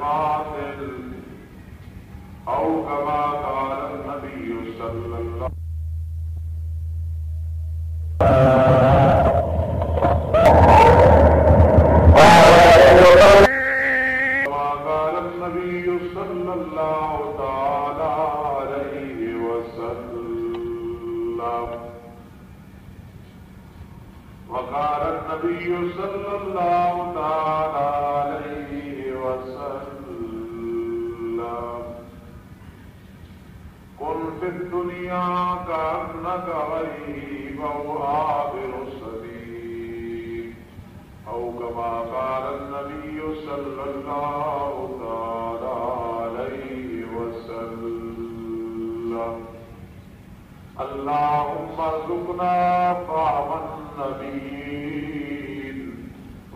قاتل أو كما قال النبي صلى الله وقال النبي صلى الله عليه وسلم كن في الدنيا كأنك غريب أو عابر السبيل أو كما قال النبي صلى الله عليه وسلم اللهم ارزقنا فهم النبيين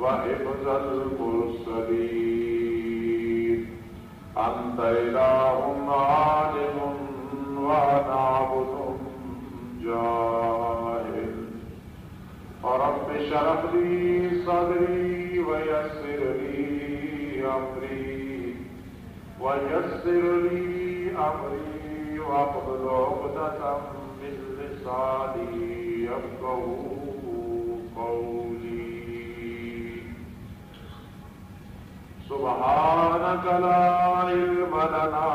وحفظ المرسلين أنت إله عالم وأنا عبد جاهل رب اشرح لي صدري ويسر لي أمري واحلل عقدة من لساني يفقهوا قولي سبحانك لا علم لنا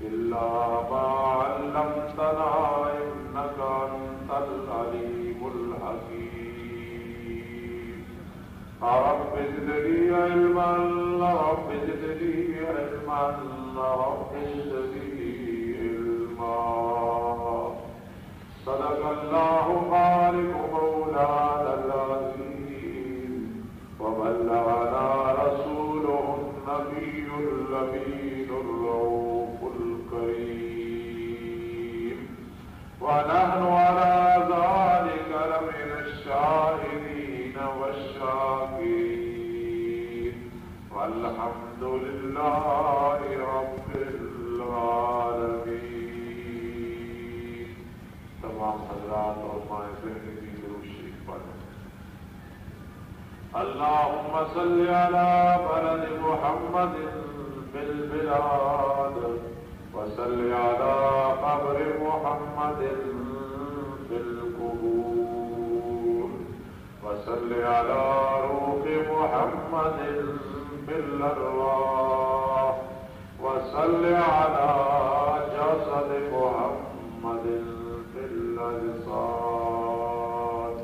إلا ما علمتنا إنك أنت العليم الحكيم رب زدني علما رب زدني علما رب زدني علما صدق الله خالق مولانا العظيم وبلغنا رسوله النبي الأمين الرؤوف الكريم ونحن على ذلك لمن الشاهدين والشاكرين والحمد لله رب العالمين. تمام حضرات اور مائیں بہنیں بھی درود شریف پڑھیں. اللهم صل على بلد محمد بالبلاد وصل على قبر محمد بالقبور وصل على روح محمد بالأرواح وصل على جسد محمد بالأجساد.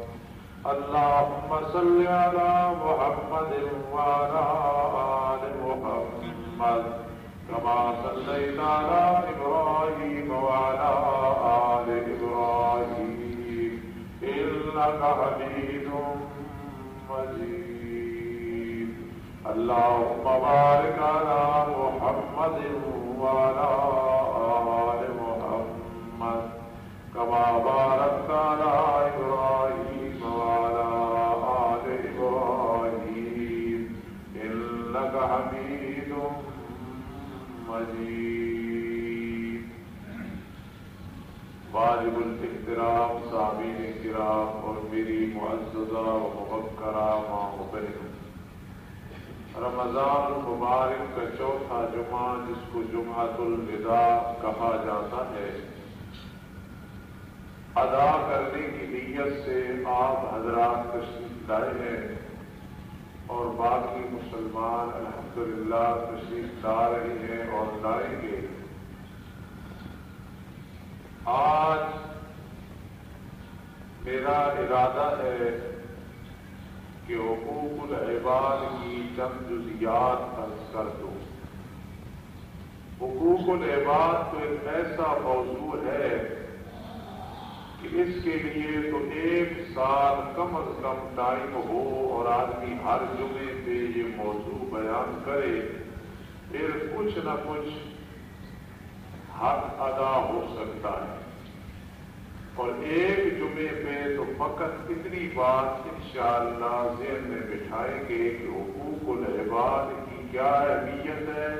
اللهم صل على محمد وعلى آل محمد كما صليت على إبراهيم وعلى آل إبراهيم إنك حميد مجيد. اللهم بارك على محمد وعلى آل محمد كما باركت على إبراهيم وعلى آل إبراهيم إنك حميد مجيد. واجب الاحترام سامعین کرام اور میری معززہ و مبکرہ ماں و بہنوں، رمضان المبارک کا چوتھا جمعہ جس کو جمعۃ الوداع کہا جاتا ہے، ادا کرنے کی نیت سے آپ حضرات تشریف لائے ہیں اور باقی مسلمان الحمدللہ تشریف لا رہے ہیں اور لائیں گے. آج میرا ارادہ ہے کہ حقوق العباد کی چند جزیات عرض کر دوں. حقوق العباد تو ایک ایسا موضوع ہے کہ اس کے لیے تو ایک سال کم از کم ٹائم ہو اور آدمی ہر جمعے پہ یہ موضوع بیان کرے، پھر کچھ نہ کچھ حق ادا ہو سکتا ہے. اور ایک جمعے پہ تو فقط اتنی بات انشاءاللہ ذہن میں بٹھائیں گے کہ حقوق العباد کی کیا اہمیت ہے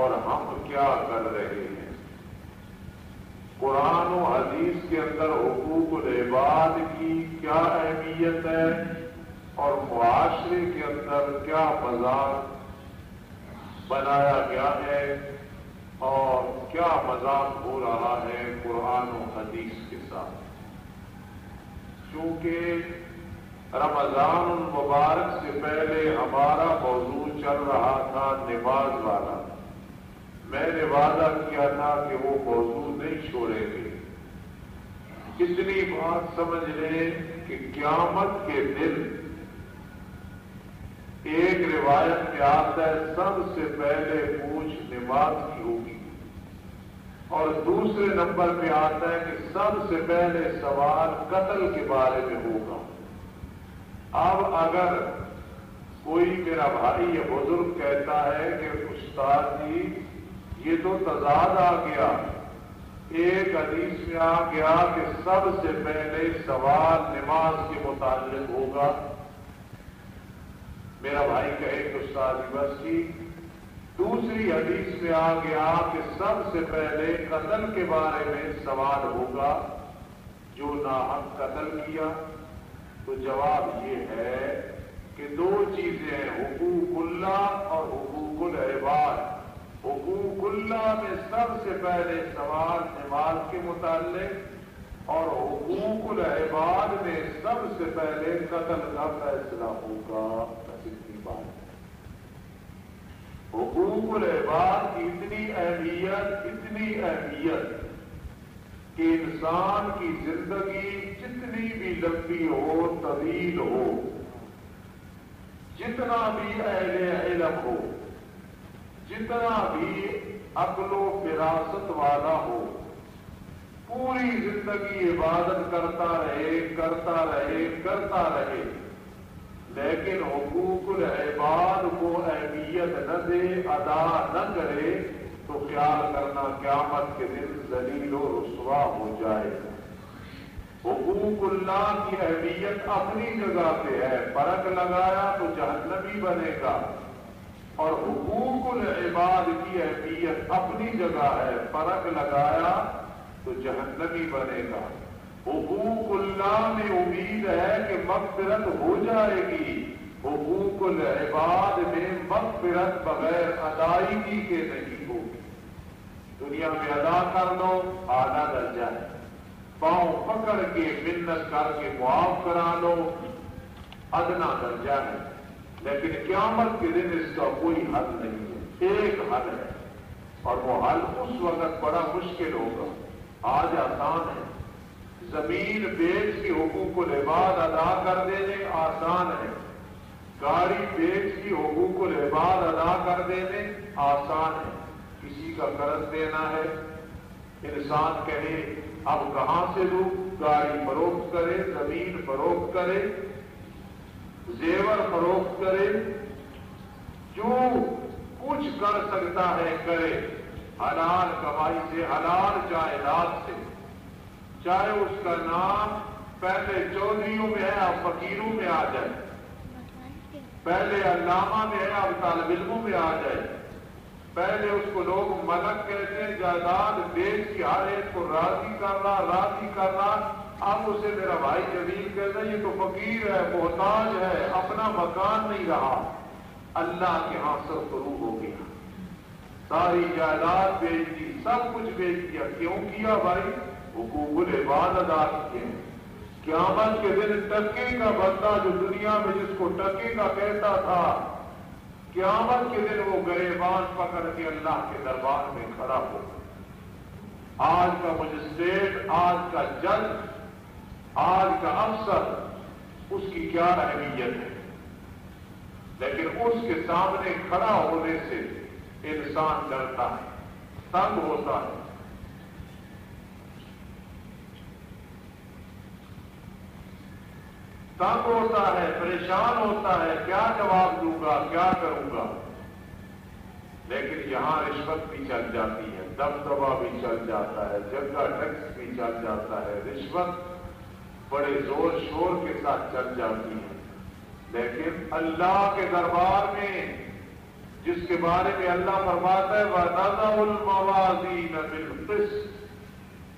اور ہم کیا کر رہے ہیں. قرآن و حدیث کے اندر حقوق العباد کی کیا اہمیت ہے اور معاشرے کے اندر کیا مذاق بنایا گیا ہے اور کیا مذاق ہو رہا ہے قرآن و حدیث کے ساتھ. چونکہ رمضان المبارک سے پہلے ہمارا موضوع چل رہا تھا نماز والا. میں نے وعدہ کیا تھا کہ وہ موضوع نہیں چھوڑیں گے. اتنی بات سمجھ لیں کہ قیامت کے دن ایک روایت میں آتا ہے سب سے پہلے پوچھ نماز کی ہوگی اور دوسرے نمبر پہ آتا ہے کہ سب سے پہلے سوال قتل کے بارے میں ہوگا. اب اگر کوئی میرا بھائی یا بزرگ کہتا ہے کہ استاد جی یہ تو تضاد آ گیا، ایک حدیث میں آ گیا کہ سب سے پہلے سوال نماز کے متعلق ہوگا، میرا بھائی کہے کہ استاد بس کی دوسری حدیث میں آ گیا کہ سب سے پہلے قتل کے بارے میں سوال ہوگا جو ناحق قتل کیا. تو جواب یہ ہے کہ دو چیزیں ہیں، حقوق اللہ اور حقوق العباد. حقوق اللہ میں سب سے پہلے سوال نماز کے متعلق اور حقوق العباد میں سب سے پہلے قتل کا فیصلہ ہوگا. حقوق العباد کی اتنی اہمیت کہ انسان کی زندگی جتنی بھی لمبی ہو طویل ہو، جتنا بھی اہل علم ہو، جتنا بھی عقل و فراست والا ہو، پوری زندگی عبادت کرتا رہے لیکن حقوق العباد کو اہمیت نہ دے، ادا نہ کرے تو خیال کرنا قیامت کے دن ذلیل و رسوا ہو جائے. حقوق اللہ کی اہمیت اپنی جگہ پہ ہے، فرق لگایا تو جہنمی بنے گا، اور حقوق العباد کی اہمیت اپنی جگہ ہے، فرق لگایا تو جہنمی بنے گا. حقوق اللہ میں امید ہے کہ مغفرت ہو جائے گی، حقوق العباد میں مغفرت بغیر ادائیگی کے نہیں ہوگی. دنیا میں ادا کر لو اعلیٰ درجہ ہے، پاؤں پکڑ کے منت کر کے معاف کرا لو ادنا درجہ ہے، لیکن قیامت کے دن اس کا کوئی حل نہیں ہے. ایک حل ہے اور وہ حل اس وقت بڑا مشکل ہوگا. آج آسان ہے، زمین بیچ کے حقوق العباد ادا کر دینے آسان ہے، گاڑی بیچ کے حقوق العباد ادا کر دینے آسان ہے. کسی کا قرض دینا ہے، انسان کہے اب کہاں سے لوں، گاڑی فروخت کرے، زمین فروخت کرے، زیور فروخت کرے، جو کچھ کر سکتا ہے کرے، حلال کمائی سے، حلال جائیداد سے، چاہے اس کا نام پہلے چودھریوں میں ہے اب فقیروں میں آ جائے، پہلے علامہ میں ہے اب طالب علموں میں آ جائے، پہلے اس کو لوگ ملک کہتے ہیں، جائیداد بیچ کے ہر ایک کو راضی کرنا، اب اسے میرا بھائی جلیل کہتا ہے یہ تو فقیر ہے، محتاج ہے، اپنا مکان نہیں رہا. اللہ کے ہاں سب فرو ہو گیا، ساری جائیداد بیچ دی، سب کچھ بیچ دیا. کیوں کیا بھائی؟ حقوق العباد ادا کیے. قیامت کے دن ٹکے کا بندہ جو دنیا میں جس کو ٹکے کا کہتا تھا، قیامت کے دن وہ گریبان پکڑ کے اللہ کے دربار میں کھڑا ہو. آج کا مجسٹریٹ، آج کا جج، آج کا افسر، اس کی کیا اہمیت ہے، لیکن اس کے سامنے کھڑا ہونے سے انسان ڈرتا ہے، تنگ ہوتا ہے. تنگ ہوتا ہے، پریشان ہوتا ہے، کیا جواب دوں گا، کیا کروں گا. لیکن یہاں رشوت بھی چل جاتی ہے، دبدبا بھی چل جاتا ہے، جگہ ٹیکس بھی چل جاتا ہے، رشوت بڑے زور شور کے ساتھ چل جاتی ہے. لیکن اللہ کے دربار میں جس کے بارے میں اللہ فرماتا ہے وَنَضَعُ الْمَوَازِينَ بِالْقِسْطِ،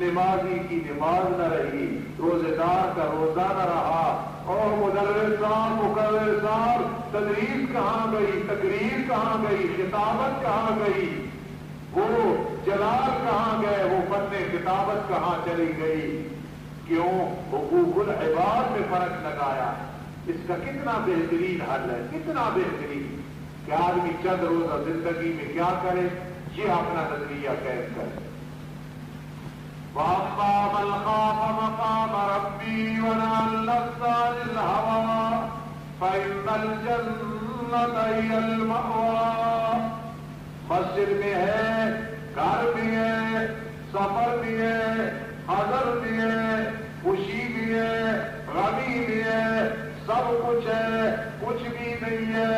نمازی کی نماز نہ رہی، روزے دار کا روزہ نہ رہا، اور مدرس صاحب مقرر صاحب تدریس کہاں گئی، تقریر کہاں گئی، خطابت کہاں گئی، وہ جلال کہاں گئے، وہ فن خطابت کہاں چلی گئی؟ کیوں؟ حقوق العباد میں فرق لگایا۔ اس کا کتنا بہترین حل ہے، کتنا بہترین کہ آدمی چند روزہ زندگی میں کیا کرے، یہ اپنا نظریہ قید کرے۔ وَأَمَّا مَنْ خَافَ مَقَامَ رَبِّهِ وَنَهَى النَّفْسَ عَنِ الْهَوَىٰ فَإِنَّ الْجَنَّةَ هِيَ الْمَأْوَىٰ۔ مسجد میں ہے، گھر بھی ہے، سفر بھی ہے، حضر بھی ہے، خوشی بھی ہے، غمی بھی ہے، سب کچھ ہے، کچھ بھی نہیں ہے،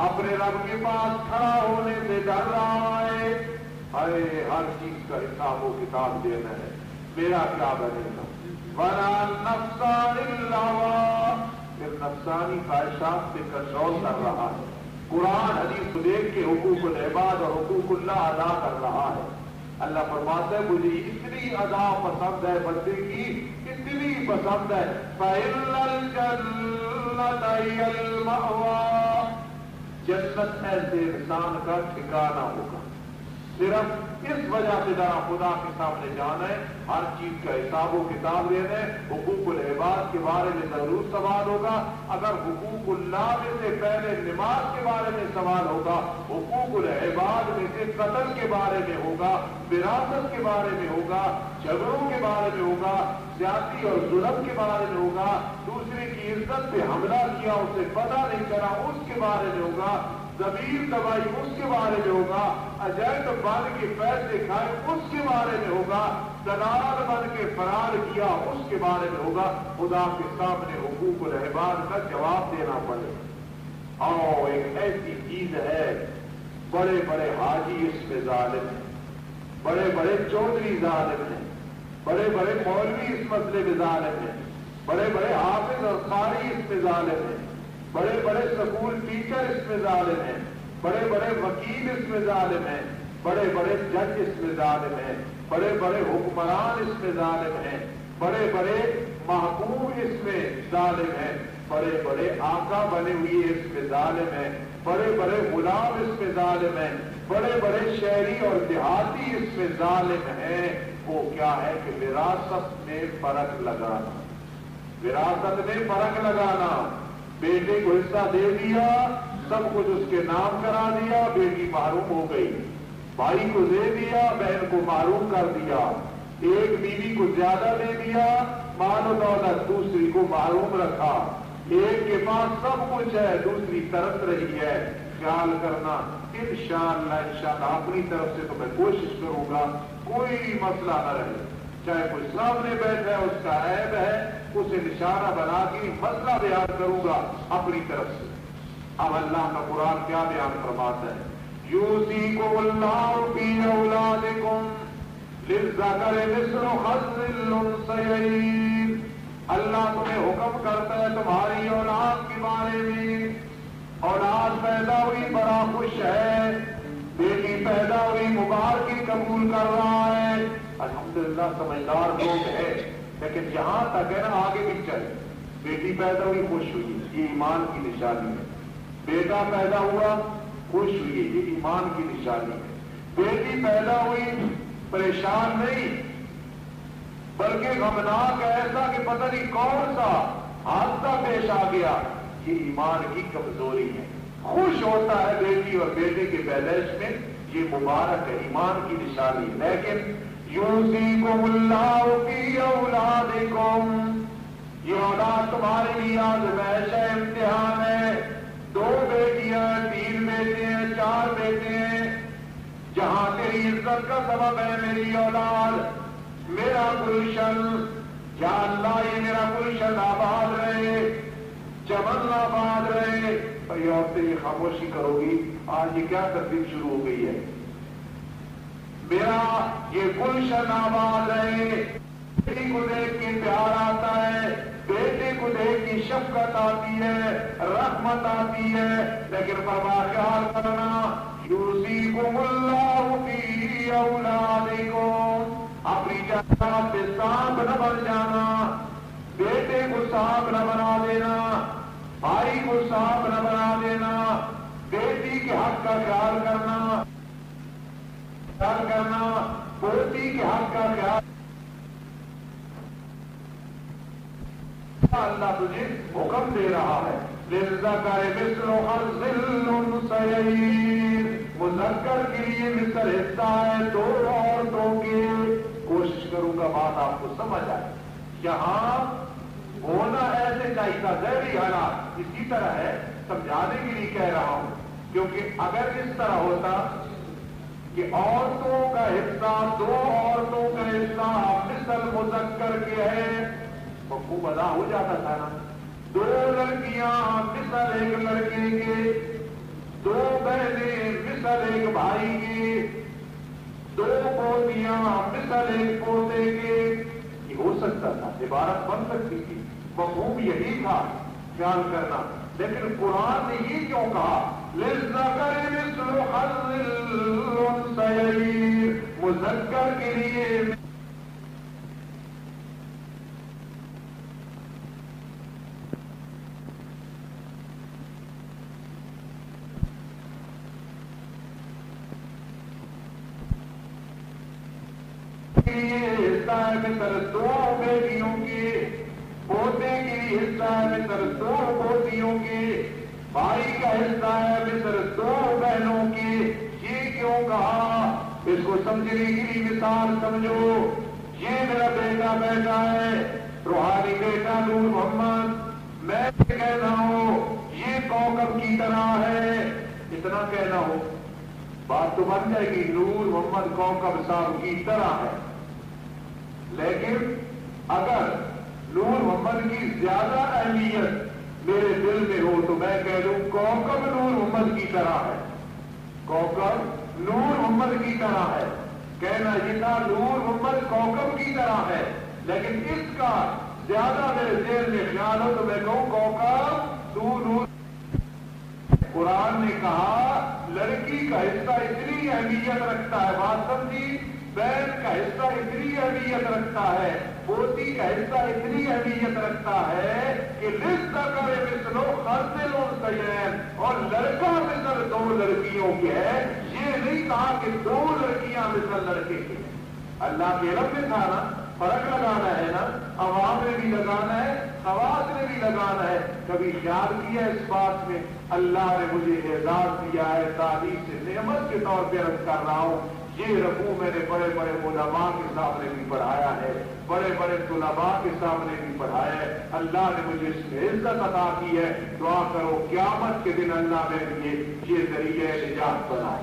اپنے رب کے پاس کھڑا ہونے سے ڈر رہا ہے، ارے ہر چیز کا حساب و کتاب دینا ہے، میرا کیا بنے گا؟ وَنَهَى النَّفْسَ عَنِ الْهَوَىٰ، پھر نفسانی خواہشات سے کنٹرول کر رہا ہے، قرآن حدیث کو دیکھ کے حقوق العباد اور حقوق اللہ ادا کر رہا ہے۔ اللہ فرماتا ہے مجھے اتنی ادا پسند ہے بندے کی، اتنی پسند ہے، فَإِنَّ الْجَنَّةَ هِيَ الْمَأْوَىٰ، جنت ایسے انسان کا ٹھکانہ ہوگا۔ صرف اس وجہ سے ذرا خدا کے سامنے جانا ہے، ہر چیز کا حساب و کتاب لینا ہے، حقوق العباد کے بارے میں ضرور سوال ہوگا، اگر حقوق اللہ میں سے پہلے نماز کے بارے میں سوال ہوگا، حقوق العباد میں سے قتل کے بارے میں ہوگا، وراثت کے بارے میں ہوگا، جھگڑوں کے بارے میں ہوگا، زیادتی اور ظلم کے بارے میں ہوگا، دوسرے کی عزت پہ حملہ کیا اسے پتہ نہیں چلا اس کے بارے میں ہوگا، ضمیر دبائی اس کے بارے میں ہوگا، اجائب بن کے پیسے کھائے اس کے بارے میں ہوگا، دلال بن کے فرار کیا اس کے بارے میں ہوگا۔ خدا کے سامنے حقوق العباد کا جواب دینا پڑے۔ اور ایک ایسی چیز ہے، بڑے بڑے حاجی اس میں ظالم ہیں، بڑے بڑے چودھری ظالم ہیں، بڑے بڑے مولوی اس مسئلے میں ظالم ہیں، بڑے بڑے حافظ اور قاری اس میں ظالم ہیں، بڑے بڑے سکول ٹیچر اس میں ظالم ہیں، بڑے بڑے وکیل اس میں ظالم ہیں، بڑے بڑے جج اس میں ظالم ہیں، بڑے بڑے حکمران اس میں ظالم ہیں، بڑے بڑے محکوم اس میں ظالم ہیں، بڑے بڑے آقا بنے ہوئے اس میں ظالم ہیں، بڑے بڑے غلام اس میں ظالم ہیں، بڑے بڑے شہری اور دیہاتی اس میں ظالم ہیں۔ وہ کیا ہے کہ وراثت میں فرق لگانا، وراثت میں فرق لگانا، بیٹے کو حصہ دے دیا، سب کچھ اس کے نام کرا دیا، بیٹی محروم ہو گئی، بھائی کو دے دیا، بہن کو محروم کر دیا، ایک بیوی کو زیادہ دے دیا، مال و دولت، دوسری کو محروم رکھا، ایک کے پاس سب کچھ ہے، دوسری ترس رہی ہے۔ خیال کرنا انشاءاللہ اپنی طرف سے تو میں کوشش کروں گا کوئی مسئلہ نہ رہے، چاہے کوئی سامنے بیٹھا ہے اس کا عیب ہے اسے نشانہ بنا کے مسئلہ بیان کروں گا اپنی طرف سے۔ اب اللہ کا قرآن کیا بیان فرماتا ہے؟ یوصیکم اللہ فی اولادکم للذکر مثل حظ الانثیین، اللہ تمہیں حکم کرتا ہے تمہاری اولاد کے بارے میں، اولاد پیدا ہوئی بڑا خوش ہے، بیٹی پیدا ہوئی مبارکی قبول کر رہا ہے، الحمدللہ سمجھدار لوگ ہیں، لیکن جہاں تک ہے نا آگے بھی چلے، بیٹی پیدا ہوئی خوش ہوئی، یہ ایمان کی نشانی ہے، بیٹا پیدا ہوا خوش ہوئی، یہ ایمان کی نشانی ہے، بیٹی پیدا ہوئی پریشان نہیں بلکہ غمناک ایسا کہ پتہ نہیں کون سا حادثہ پیش آ گیا، یہ ایمان کی کمزوری ہے، خوش ہوتا ہے بیٹی اور بیٹے کے پیدائش میں، یہ مبارک ہے، ایمان کی نشانی، لیکن یوصیکم اللہ فی اولادکم، یہ اولاد تمہارے لیے آزمائش ہے، امتحان ہے، 2 بیٹیاں 3 بیٹے ہیں 4 بیٹے ہیں، جہاں تیری عزت کا سبب ہے میری اولاد، میرا گلشن، یا اللہ یہ میرا گلشن آباد رہے، چمن آباد رہے، یہ عورتیں یہ خاموشی کرو گی، آج یہ کیا ترتیب شروع ہو گئی ہے، میرا یہ گلشن آباد رہے، بیٹی کو دیکھ کے پیار آتا ہے، بیٹے کو دیکھ کے شفقت آتی ہے، رحمت آتی ہے، لیکن فرما خیال کرنا یوصیکم اللہ فی اولادکم، اپنی جائیداد سے سانپ نہ بن جانا، بیٹے کو سانپ نہ بنا دینا، بھائی کو سانپ نہ بنا دینا، بیٹی کے حق کا خیال کرنا، پوتی کے حق کا خیال، اللہ تجھے حکم دے رہا ہے للذکر مثل حظ الانثیین، مذکر کے لیے مثل حصہ ہے دو عورتوں کے۔ کوشش کروں گا بات آپ کو سمجھ آئے۔ یہاں ہونا ایسے چاہیے تھا، ظاہری حالات اسی طرح ہے، سمجھانے کے لیے کہہ رہا ہوں، کیونکہ اگر اس طرح ہوتا کہ عورتوں کا حصہ دو عورتوں کا حصہ مثل مذکر کے ہے، مفہوم ادا ہو جاتا تھا نا۔ دو لڑکیاں مثل ایک لڑکے کے، دو بہنیں مثل ایک بھائی کی، دو پوتیاں مثل ایک پوتے کے، یہ ہو سکتا تھا، عبارت بن سکتی تھی، مفہوم یہی تھا، خیال کرنا۔ لیکن قرآن نے یہ کیوں کہا للذکر مثل حظ الانثیین، مذکر کے لیے حصہ ہے مثل دو بیٹیوں کے، پوتے کے لیے حصہ ہے مثل دو پوتیوں کے، بھائی کا حصہ ہے مثل دو بہنوں کے۔ یہ کیوں کہا؟ اس کو سمجھنے کے لیے مثال سمجھو۔ یہ میرا بیٹا بیٹا ہے، روحانی بیٹا نور محمد، میں کہنا ہوں یہ کوکب کی طرح ہے، اتنا کہنا ہو بات تو بن جائے گی، نور محمد کوکب صاحب کی طرح ہے۔ لیکن اگر نور محمد کی زیادہ اہمیت میرے دل میں ہو تو میں کہہ دوں کوکب نور محمد کی طرح ہے، کوکب نور محمد کی طرح ہے، کہنا یہ تھا نور محمد کوکب کی طرح ہے، لیکن اس کا زیادہ میرے ذہن میں خیال ہو تو میں کہوں کوکب نور۔ قرآن نے کہا لڑکی کا حصہ اتنی اہمیت رکھتا ہے، بات سمجھی، بہن کا حصہ اتنی اہمیت رکھتا ہے، پوتی کا حصہ اتنی اہمیت رکھتا ہے کہ للذکر مثل حظ الانثیین، اور لڑکا مثل دو لڑکیوں کے ہے۔ یہ نہیں کہا کہ دو لڑکیاں مثل لڑکے کے۔ اللہ کے علم میں تھا نا، فرق لگانا ہے نا، عوام میں بھی لگانا ہے، خواص میں بھی لگانا ہے۔ کبھی خیال کیا اس بات میں اللہ نے مجھے اعزاز دیا ہے، تعلیم سے نعمت کے طور پہ عرض کر رہا ہوں، یہ رفو میں نے بڑے بڑے علماء کے سامنے بھی پڑھایا ہے، بڑے بڑے طلباء کے سامنے بھی پڑھایا ہے، اللہ نے مجھے اس میں عزت عطا کی ہے۔ دعا کرو قیامت کے دن اللہ میرے لیے یہ ذریعہ نجات بنائے۔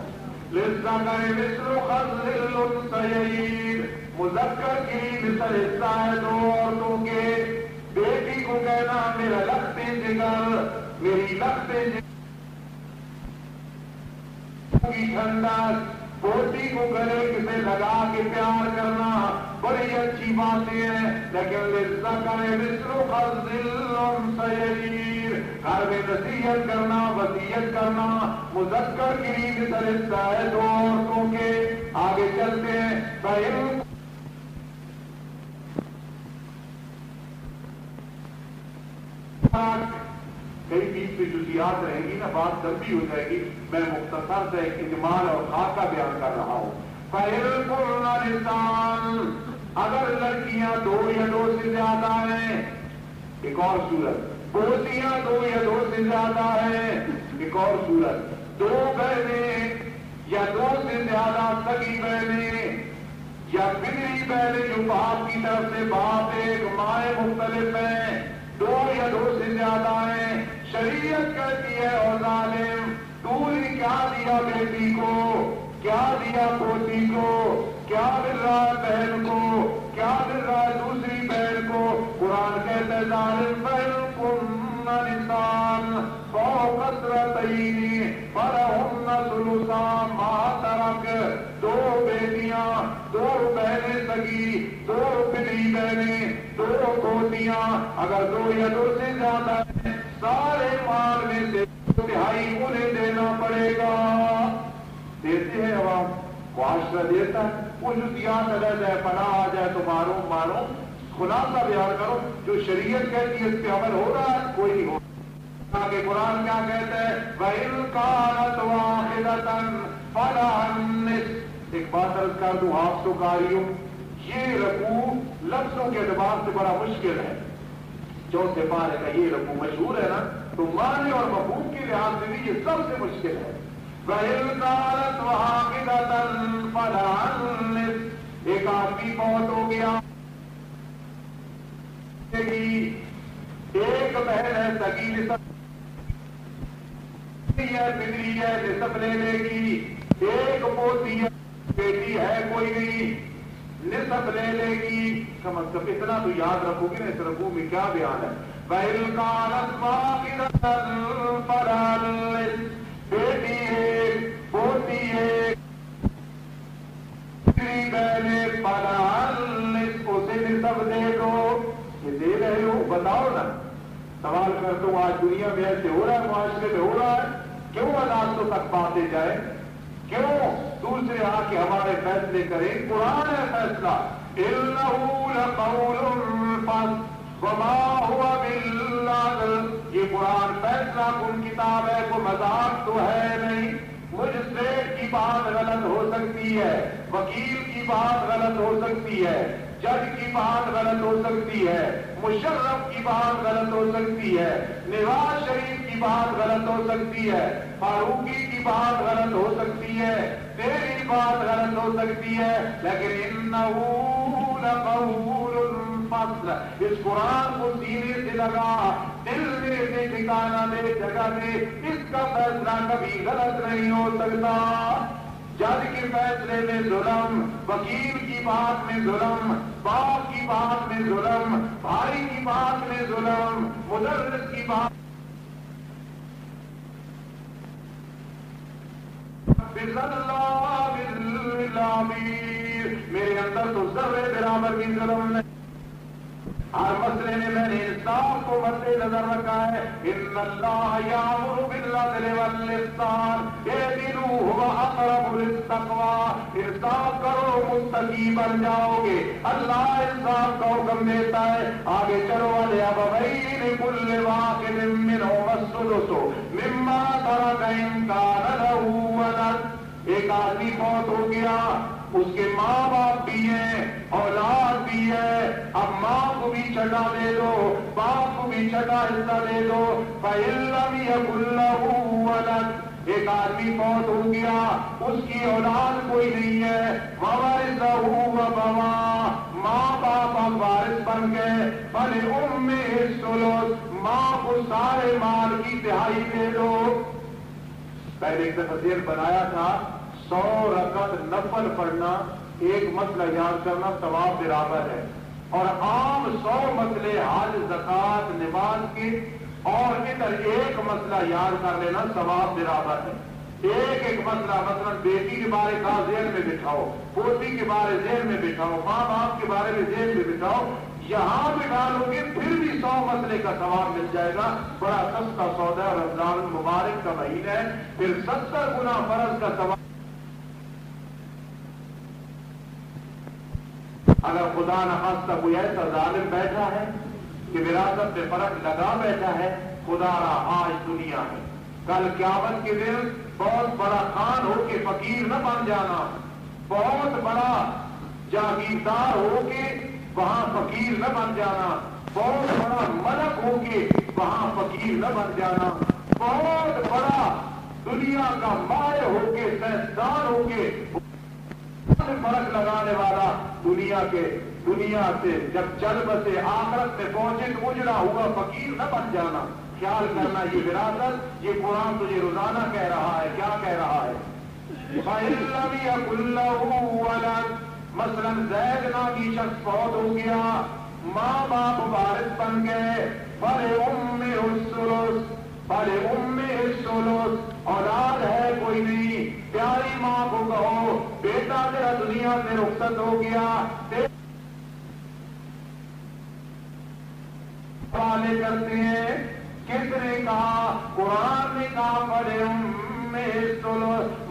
للذکر مثل حظ الانثیین، مذکر کی مثل حصہ ہے دو عورتوں کے۔ بیٹی کو کہنا میرا لخت جگر، میری لخت جگر کی ٹھنڈک، پوتی کو گلے سے لگا کے پیار کرنا بڑی اچھی باتیں ہیں، لیکن للذکر مثل حظ الانثیین، گھر میں نصیحت کرنا، وصیت کرنا، مذکر کے لیے مثل حصہ ہے دو عورتوں کے۔ آگے چلتے ہیں، بہن کئی بیچ پہ جزیات رہیں گی نا، بات لمبی ہو جائے گی، میں مختصر سے ایک اجمال اور خاکہ بیان کر رہا ہوں۔ فَإِن قُلْنَ لِلنَّاسِ، اگر لڑکیاں دو یا دو سے زیادہ ہیں، ایک اور صورت، پوتیاں دو یا دو سے زیادہ ہیں، ایک اور صورت، دو بہنیں یا دو سے زیادہ سگی بہنیں یا بگڑی بہنیں جو باپ کی طرف سے باپ ایک مائیں مختلف ہیں، دو یا دو سے زیادہ ہیں، شریعت کہتی ہے اور ظالم تو نے کیا دیا بیٹی کو، کیا دیا پوتی کو، کیا مل رہا ہے بہن کو، کیا مل رہا ہے دوسری بہن کو۔ قرآن کہتا ہے ظالم فَإِن نِسَاءً فَوْقَ اثْنَتَيْنِ فَلَهُنَّ ثُلُثَا مَا تَرَكَ، دو بیٹیاں، دو بہنیں سگی، دو بگڑی بہنیں، دو پوتیاں، اگر دو یا دو سے زیادہ ہیں، سارے مال میں سے تہائی انہیں دینا پڑے گا۔ دیتے ہیں عوام، معاشرہ دیتا ہے، وہ جزیات علیحدہ ہے، پناہ آ جائے تو مارو، خلاصہ بیان کرو، جو شریعت کہتی ہے اس پہ عمل ہو رہا ہے؟ کوئی نہیں ہو رہا۔ کہ قرآن کیا کہتا ہے؟ وَإِن كَانَتْ وَاحِدَةً فَلَهَا النِّصْفُ۔ ایک بات عرض کر دوں حافظ و قاریوں، یہ رکوع لفظوں کے اعتبار سے بڑا مشکل ہے۔ چوتھے پارے کا یہ رکوع مشہور ہے نا، تو معنی اور مفہوم کے لحاظ سے بھی یہ سب سے مشکل ہے۔ وَإِن كَانَتْ وَاحِدَةً فَلَهَا النِّصْفُ۔ ایک آدمی فوت ہو گیا، ایک بہن ہے سگی نصف بگڑی ہے، نصف لے لے گی، ایک پوتی ہے بیٹی ہے کوئی نہیں، نصف لے لے گی۔ کم از کم اتنا تو یاد رکھو گی نا اس رکوع میں کیا بیان ہے۔ وَإِن كَانَتْ وَاحِدَةً فَلَهَا النِّصْفُ۔ بیٹی ہے، پوتی ہے، بہن فَلَهَا النِّصْفُ، اسے نصف دے دو۔ یہ دے رہے ہو؟ بتاؤ نا، سوال کرتا ہوں، آج دنیا میں ایسے ہو رہا ہے، معاشرے میں ہو رہا ہے؟ کیوں عدالتوں تک باتیں جائیں؟ کیوں دوسرے آ کے ہمارے فیصلے کریں؟ قرآن ہے فیصلہ، إِنَّهُ لَقَوْلٌ فَصْلٌ وَمَا هُوَ بِالْعَدْلِ۔ یہ قرآن فیصلہ کن کتاب ہے، کوئی مذاق تو ہے نہیں۔ مجسٹریٹ کی بات غلط ہو سکتی ہے، وکیل کی بات غلط ہو سکتی ہے، جج کی بات غلط ہو سکتی ہے، مشرف کی بات غلط ہو سکتی ہے، نواز شریف کی بات غلط ہو سکتی ہے، فاروقی کی بات غلط ہو سکتی ہے، تیری بات غلط ہو سکتی ہے، لیکن انہ لقول فصل، اس قرآن کو سینے سے لگا، دل میں سے ٹھکانا دے، جگہ دے، اس کا فیصلہ کبھی غلط نہیں ہو سکتا۔ جج کے فیصلے میں ظلم، وکیل کی بات میں ظلم، باپ کی بات میں ظلم، بھائی کی بات میں ظلم، مدرس کی بات میرے اندر تو ذرے برابر بھی ظلم نہیں۔ ہر مسئلے میں میں نے انصاف کو مد نظر رکھا ہے۔ ان اللہ یامر بالعدل والاحسان اعدلوا هو اقرب للتقوی۔ انصاف کرو متقی بن جاؤ گے، اللہ انصاف کا حکم دیتا ہے۔ آگے چلو، ولأبوین کل واحد منہما السدس مما ترک ان کان له ولد۔ ایک آدمی فوت ہو گیا، اس کے ماں باپ بھی ہیں، اولاد بھی ہے، اب ماں کو بھی چھٹا دے دو، باپ کو بھی چھٹا حصہ دے دو۔ فَإِن لَّمْ يَكُن لَّهُ وَلَدٌ، ایک آدمی فوت ہو گیا، اس کی اولاد کوئی نہیں ہے، وَوَرِثَهُ أَبَوَاهُ، ماں باپ اب وارث بن گئے، فَلِأُمِّهِ الثُّلُثُ، ماں کو سارے مال کی تہائی دے دو۔ پہلے ایک دفعہ ذہن بنایا تھا، 100 رکعت نفل پڑھنا، ایک مسئلہ یاد کرنا ثواب برابر ہے، اور عام 100 مسئلے حج، زکات، نماز کے، اور ادھر ایک مسئلہ یاد کر لینا ثواب برابر ہے۔ ایک ایک مسئلہ، مثلا بیٹی کے بارے کا ذہن میں بٹھاؤ، پوتی کے بارے ذہن میں بٹھاؤ، ماں باپ کے بارے میں ذہن میں بٹھاؤ، یہاں بٹھا لو گے پھر بھی 100 مسئلے کا ثواب مل جائے گا۔ بڑا سستا سودا ہے، رمضان المبارک کا مہینہ ہے، پھر 70 گنا فرض کا ثواب۔ اگر خدا نخواستہ کوئی ایسا ظالم بیٹھا ہے کہ وراثت میں فرق لگا بیٹھا ہے، خدا را آج دنیا ہے، کل قیامت کے دن بہت بڑا خان ہو کے فقیر نہ بن جانا، بہت بڑا جاگیردار ہو کے وہاں فقیر نہ بن جانا، بہت بڑا ملک ہو کے وہاں فقیر نہ بن جانا، بہت بڑا دنیا کا مائع ہو کے، سائنسدان ہو کے فرق لگانے والا دنیا سے جب چل بسے آخرت میں پہنچے تو اجڑا ہوا فقیر نہ بن جانا۔ خیال کرنا، یہ وراثت، یہ قرآن تجھے روزانہ کہہ رہا ہے۔ کیا کہہ رہا ہے؟ فَإِن لَّمْ يَكُن لَّهُ وَلَدٌ، مثلا زید نامی شخص فوت ہو گیا، ماں باپ وارث بن گئے، فَلِأُمِّهِ الثُّلُثُ، فَلِأُمِّهِ الثُّلُثُ، اولاد ہے کوئی نہیں، پیاری ماں کو کہو بیٹا تیرا دنیا سے رخصت ہو گیا، حوالے کرتے ہیں۔ کس نے کہا؟ قرآن نے کہا فَلِأُمِّهِ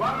1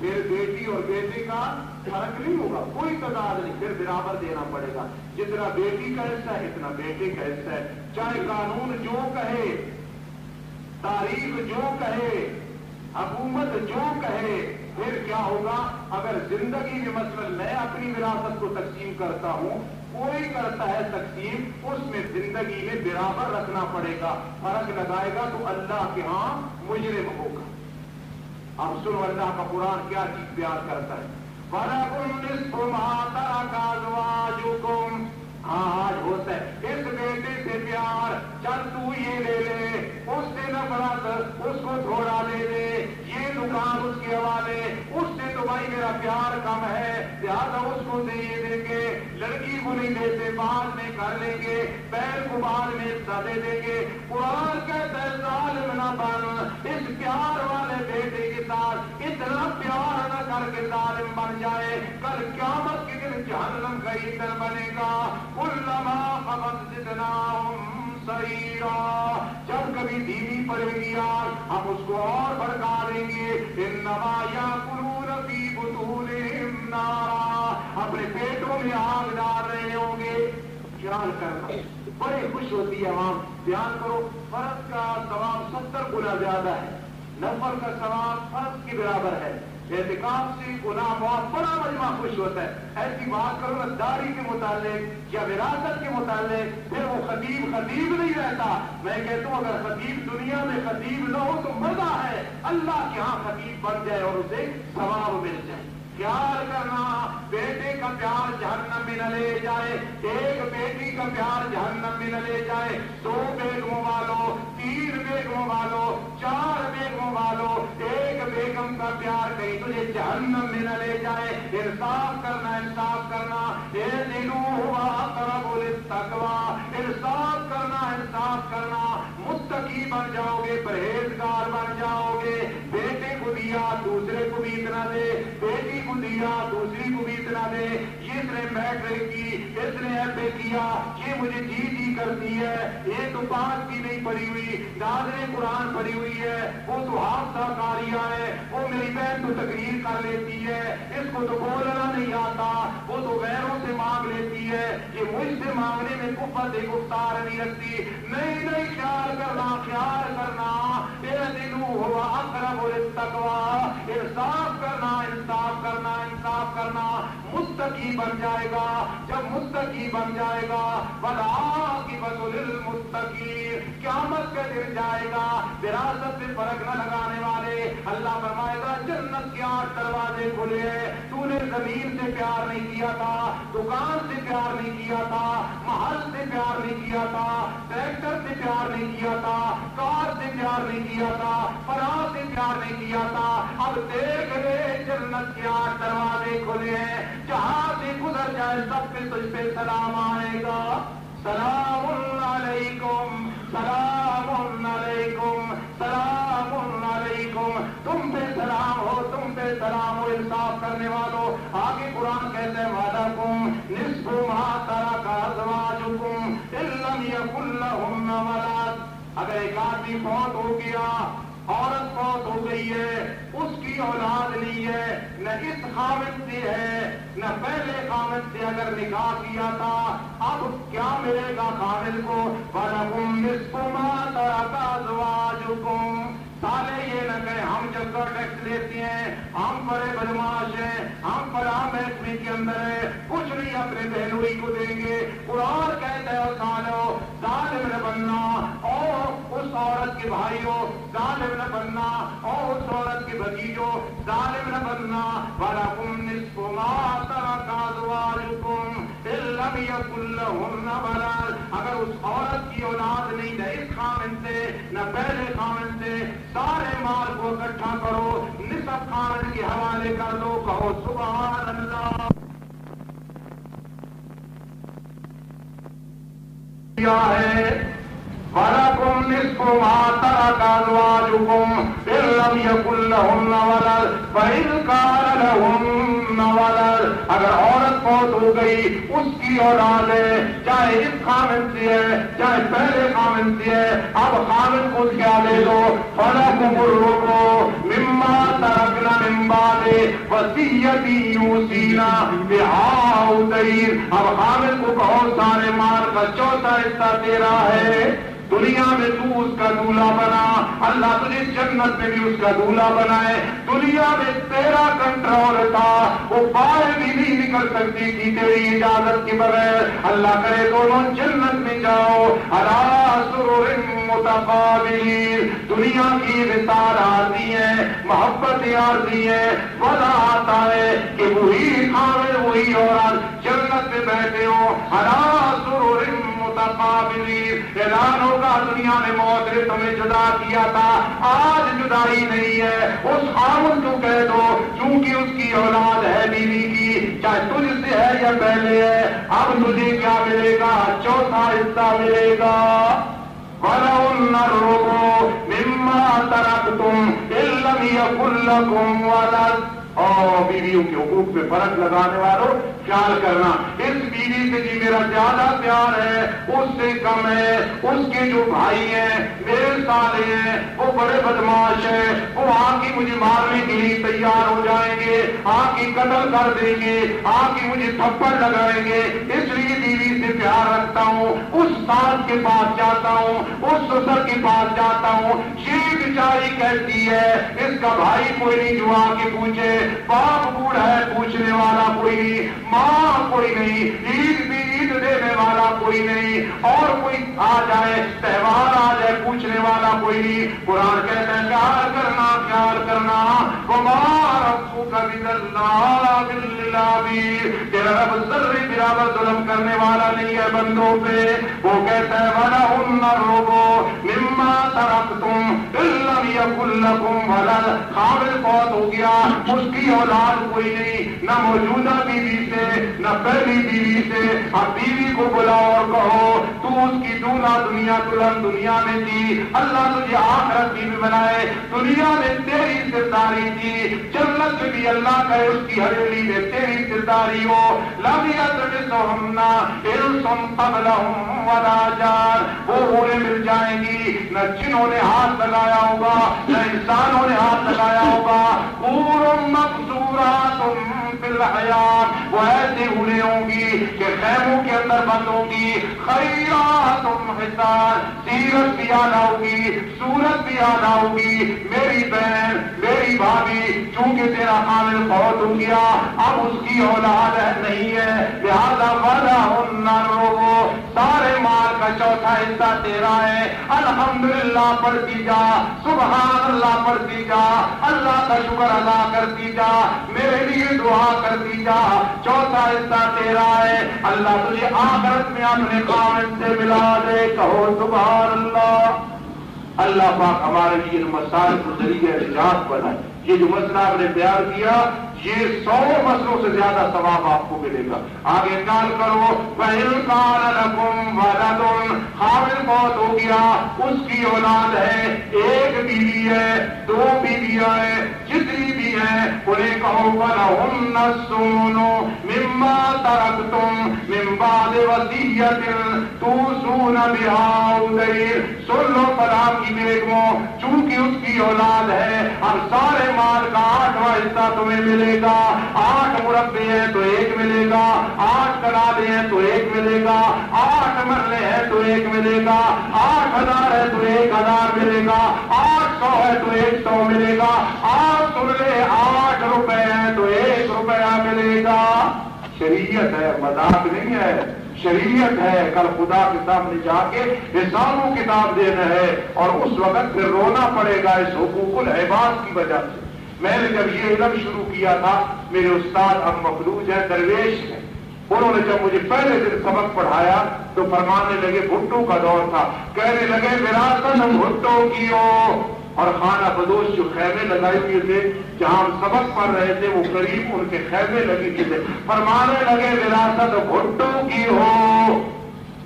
پھر بیٹی اور بیٹے کا فرق نہیں ہوگا، کوئی تضاد نہیں، پھر برابر دینا پڑے گا، جتنا بیٹی کا حصہ ہے اتنا بیٹے کا حصہ ہے، چاہے قانون جو کہے، تاریخ جو کہے، حکومت جو کہے۔ پھر کیا ہوگا؟ اگر زندگی میں مثلا میں اپنی وراثت کو تقسیم کرتا ہوں، کوئی کرتا ہے تقسیم، اس میں زندگی میں برابر رکھنا پڑے گا، فرق لگائے گا تو اللہ کے ہاں مجرم ہوگا۔ اب سنو اللہ کا قرآن کیا چیز بیان کرتا ہے، وَلَكُمْ نِصْفُ مَا تَرَكَ أَزْوَاجُكُمْ۔ ہاں آج ہوتا ہے اس بیٹے سے پیار، چل تو یہ لے لے، اس سے نفرت، اس کو تھوڑا لے لے، یہ دکان اس کے حوالے، اس سے تو بھائی میرا پیار کم ہے لہٰذا اس کو دے دیں گے، لڑکی کو نہیں دیتے بعد میں کر لیں گے، پیر کو بعد میں حصہ دے دیں گے۔ قرآن کہتا ہے ظالم نہ بن، اس پیار والے بیٹے کے ساتھ اتنا پیار نہ کر کے ظالم بن جائے، کل قیامت کے دن جہنم کا ایندھن بنے گا۔ کلما خبت زدناہم سعیرا، جب کبھی دھیمی پڑے گی آگ ہم اس کو اور بھڑکا دیں گے۔ انما یاکلون فی بطونہم نارا، اپنے پیٹوں میں آگ ڈال رہے ہوں گے۔ خیال کرنا، بڑی خوش ہوتی ہے عوام، بیان کرو فرض کا ثواب 70 گنا زیادہ ہے، نفل کا ثواب فرض کے برابر ہے، اعتکاف سے گناہ معاف، بڑا مجمع خوش ہوتا ہے۔ ایسی بات کرو نا داڑھی کے متعلق یا وراثت کے متعلق، پھر وہ خطیب نہیں رہتا۔ میں کہتا ہوں اگر خطیب دنیا میں خطیب نہ ہو تو مزہ ہے، اللہ کے ہاں خطیب بن جائے اور اسے ثواب مل جائے۔ خیال کرنا، بیٹے کا پیار جہنم میں نہ لے جائے، ایک بیٹی کا پیار جہنم میں نہ لے جائے، 2 بیگموں والو، 3 بیگموں والو، 4 بیگموں والو، ایک بیگم کا پیار کہیں تجھے جہنم میں نہ لے جائے۔ انصاف کرنا، انصاف کرنا، اعدلوا اقرب للتقوی، انصاف کرنا، انصاف کرنا، متقی بن جاؤ گے، پرہیزگار بن جاؤ گے۔ بیٹے کو دیا دوسرے کو بھی اتنا دے، بیٹی کو دیا دوسری کو بھی اتنا دے، اس نے میٹرک کی، اس نے ایف اے کیا، یہ مجھے جی کرتی ہے، یہ تو 5 بھی نہیں پڑھی ہوئی، ناظرین قرآن پڑھی ہوئی ہے، وہ تو حافظہ قاریہ ہے، وہ میری بہن تو تقریر کر لیتی ہے، اس کو تو بولنا نہیں آتا، وہ تو غیروں سے مانگ لیتی ہے، یہ مجھ سے مانگنے میں قوت گفتار نہیں رکھتی۔ نہیں نہیں، خیال کرنا، خیال کرنا، اعدلوا اقرب للتقوی، انصاف کرنا، انصاف کرنا، انصاف کرنا، متقی بن جائے گا۔ جب متقی بن جائے گا والعاقبۃ للمتقین، قیامت کا دن جائے گا، وراثت میں فرق نہ لگانے والے، اللہ فرمائے گا جنت کے 8 دروازے کھلے ہیں، تو نے زمین سے پیار نہیں کیا تھا، دکان سے پیار نہیں کیا تھا، محل سے پیار نہیں کیا تھا، ٹریکٹر سے پیار نہیں کیا تھا، کار سے پیار نہیں کیا تھا، فلاں سے پیار نہیں کیا تھا، اب دیکھ لے جنت کے 8 دروازے کھلے ہیں، جہاں سے گزر جائے سب پہ تجھ پہ سلام آئے گا، سلام علیکم، سلام علیکم، سلام علیکم، تم پہ سلام ہو، تم پہ سلام ہو۔ انصاف کرنے والوں، آگے قرآن کہتے ہیں وَلَكُمْ نِصْفُ مَا تَرَكَ أَزْوَاجُكُمْ إِن لَّمْ يَكُن لَّهُنَّ وَلَدٌ، اگر ایک آدمی فوت ہو گیا، عورت فوت ہو گئی ہے، اس کی اولاد نہیں ہے، نہ اس خاوند سے ہے نہ پہلے خاوند سے اگر نکاح کیا تھا، اب کیا ملے گا خاوند کو؟ وَلَكُمْ نِصْفُ مَا تَرَكَ أَزْوَاجُكُمْ، سالے یہ نہ کہیں ہم جب کا ٹیکس لیتے ہیں، ہم بڑے بدماش ہیں، ہم فلاں محکمے کے اندر ہیں، کچھ نہیں اپنے بہنوئی کو دیں گے۔ قرآن کہتا ہے سالو ظالم نہ بننا، اور اس عورت کے بھائیوں ظالم نہ بننا، اور اس عورت کے بھتیجوں ظالم نہ بننا۔ وَلَكُمْ نِصْفُ مَا تَرَكَ أَزْوَاجُكُمْ إِن لَّمْ يَكُن لَّهُنَّ وَلَدٌ، اگر اس عورت کی اولاد نہیں، نہ اس خاوند سے نہ پہلے خاوند سے، سارے مال کو اکٹھا کرو، نصف خاوند کے حوالے کر دو، کہو سبحان اللہ۔ کیا ہے وَلَكُمْ نِصْفُ مَا تَرَكَ أَزْوَاجُكُمْ إِن لَّمْ يَكُن لَّهُنَّ وَلَدٌ فَإِن كَانَ لَهُنَّ وَلَدٌ، اگر عورت فوت ہو گئی، اس کی اولاد ہے، چاہے اس خاوند سے ہے چاہے پہلے خاوند سے ہے، اب خاوند کو کیا دے دو؟ فَلَكُمُ الرُّبُعُ مِمَّا تَرَكْنَ مِن بَعْدِ وصیتی یوسینا بہا ادیر. اب حامد کو بہت سارے مال کا چوتھا حصہ تیرا ہے. دنیا میں تو اس کا دولہا بنا, اللہ تجھے جنت میں بھی اس کا دولہا بنائے. دنیا میں تیرا کنٹرول تھا, وہ باہر بھی نہیں نکل سکتی تھی تیری اجازت کے بغیر. اللہ کرے دونوں جنت میں جاؤ. علی سرر متقابلین. دنیا کی وسار آتی ہے, محبت آتی ہے, وعدہ آتا ہے کہ وہی خاوند وہی عورت جنت میں بیٹھے ہو. علی سرر متقابلین. اعلان ہوگا دنیا میں موت نے تمہیں جدا کیا تھا, آج جدائی نہیں ہے. اس خامد کو کہہ دو چونکہ اس کی اولاد ہے بیوی کی, چاہے تجھ سے ہے یا پہلے ہے, اب تجھے کیا ملے گا؟ چوتھا حصہ ملے گا. وَلَهُنَّ الرُّبُعُ مِمَّا تَرَكْتُمْ إِن لَّمْ يَكُن لَّكُمْ وَلَدٌ. اور بیویوں کے حقوق پہ فرق لگانے والوں خیال کرنا, اس بیوی سے جی میرا زیادہ پیار ہے, اس سے کم ہے. اس کے جو بھائی ہیں میرے سالے ہیں وہ بڑے بدماش ہیں, وہ آ کے مجھے مارنے کے لیے تیار ہو جائیں گے, آ کے قتل کر دیں گے, آ کے مجھے تھپڑ لگائیں گے. اس لیے بیوی سے پیار رکھتا ہوں, اس ساس کے پاس جاتا ہوں, اس سسر کے پاس جاتا ہوں. یہ بیچاری کہتی ہے اس کا بھائی کوئی نہیں جو آ کے پوچھے, باپ بوڑھا ہے پوچھنے والا کوئی نہیں, ماں کوئی نہیں, عید بھی عید دینے والا کوئی نہیں, اور کوئی آ جائے تہوار آ جائے پوچھنے والا کوئی نہیں. قرآن کہتا ہے خیال کرنا خیال کرنا. وما ربک بالظلام للعبید. تیرا رب ذرے برابر ظلم کرنے والا نہیں ہے بندوں پہ. وہ کہتا ہے وَلَهُنَّ الرُّبُعُ مِمَّا تَرَكْتُمْ إِن لَّمْ يَكُن لَّكُمْ وَلَدٌ. خامد فوت ہو گیا, اس کی اولاد کوئی نہیں, نہ موجودہ بیوی سے نہ پہلی بیوی سے. اب بیوی کو بلاؤ اور کہو تو اس کی دولہا دنیا دلہن دنیا میں تھی, اللہ تجھے آخرت میں بھی بنائے. دنیا میں تیری سرداری تھی, جنت میں بھی اللہ کرے اس کی حویلی میں تیری سرداری ہو. لم یطمثہن انس قبلہم ولا جان. وہ ہوریں مل جائیں گی, نہ جنہوں نے ہاتھ لگایا ہوگا نہ انسانوں نے ہاتھ لگایا ہوگا. مقصورات فی الحیات. وہ ایسی ہوریں ہوں گی کہ خیموں کے اندر بند ہوں گی. خیرات حسان. سیرت بھی اعلیٰ ہوگی, صورت بھی اعلیٰ ہوگی. میری بہن میری بھابھی چونکہ تیرا خامد فوت ہو گیا, اب اس کی اولاد نہیں ہے, لہذا وَلَهُنَّ الرُّبُعُ. سارے مال کا چوتھا حصہ تیرا ہے. الحمدللہ پڑھتی جا, سبحان اللہ پڑھتی جا, اللہ کا شکر ادا کرتی جا, میرے لیے دعا کرتی جا. چوتھا حصہ تیرا ہے. اللہ تجھے آخرت میں اپنے خامد سے ملا دے. کہو سبحان اللہ. اللہ پاک ہمارے لیے ان مسائل کو ذریعہ نجات بنائے. یہ جو مسئلہ آپ نے بیان کیا یہ 100 مسئلوں سے زیادہ ثواب آپ کو ملے گا. آگے خیال کرو. وَإِن كَانَ لَكُمْ وَلَدٌ. خامد فوت ہو گیا, اس کی اولاد ہے, ایک بیوی ہے, 2 بیویاں ہیں, جتنی بھی ہیں انہیں کہو وَلَهُنَّ الثُّمُنُ مِمَّا تَرَكْتُمْ مِن بَعْدِ وَصِيَّةٍ تُوصُونَ بِهَا أَوْ دَيْنٍ. سن لو سلام کی بیگموں, چونکہ اس کی اولاد ہے, ہم سارے مال کا 8واں حصہ تمہیں ملے گا. 8 مربے ہیں تو 1 ملے گا, 8 کنالے ہیں تو 1 ملے گا, 8 مرلے ہیں تو 1 ملے گا, 8000 ہے تو 1000 ملے گا, 800 ہے تو 100 ملے گا, 8 سنلے 8 روپے ہیں تو 1 روپیہ ملے گا. شریعت ہے, مذاق نہیں ہے, شریعت ہے. کل خدا کے سامنے جا کے حسابوں کتاب دینا ہے, اور اس وقت پھر رونا پڑے گا اس حقوق العباد کی وجہ سے. میں نے جب یہ علم شروع کیا تھا, میرے استاد اب مفلوج ہے, درویش ہے, انہوں نے جب مجھے پہلے دن سبق پڑھایا تو فرمانے لگے, بھٹو کا دور تھا, کہنے لگے وراثت بھٹو کی ہو. اور خانہ بدوش جو خیمے لگائے ہوئے تھے جہاں ہم سبق پڑھ رہے تھے وہ قریب ان کے خیمے لگے ہوئے تھے. فرمانے لگے وراثت بھٹو کی ہو,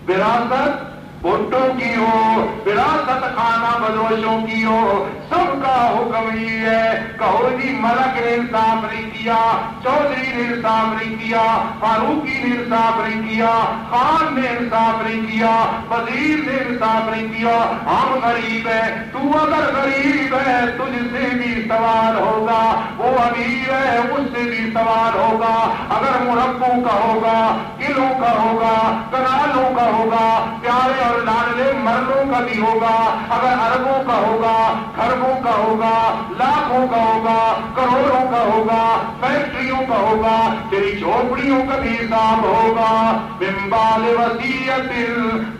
وراثت بھٹو کی ہو, وراثت خانہ بدوشوں کی ہو. سب کا حکم یہ ہے. کہو جی ملک نے انصاف نہیں کیا, چودھری نے انصاف نہیں کیا, فاروقی نے انصاف نہیں کیا, خان نے انصاف نہیں کیا, وزیر نے انصاف نہیں کیا. ہم غریب ہیں, تو اگر غریب ہے تجھ سے بھی سوال ہوگا. وہ امیر ہے اس سے بھی سوال ہوگا، اگر مربوں کا ہوگا، کلوں کا ہوگا، کنالوں کا ہوگا، پیارے اور لاڈلے مرلوں کا بھی ہوگا، اگر اربوں کا ہوگا، کھربوں کا ہوگا، لاکھوں کا ہوگا، کروڑوں کا ہوگا، فیکٹریوں کا ہوگا، تیری جھوپڑیوں کا بھی حساب ہوگا۔ من بعد وصیۃ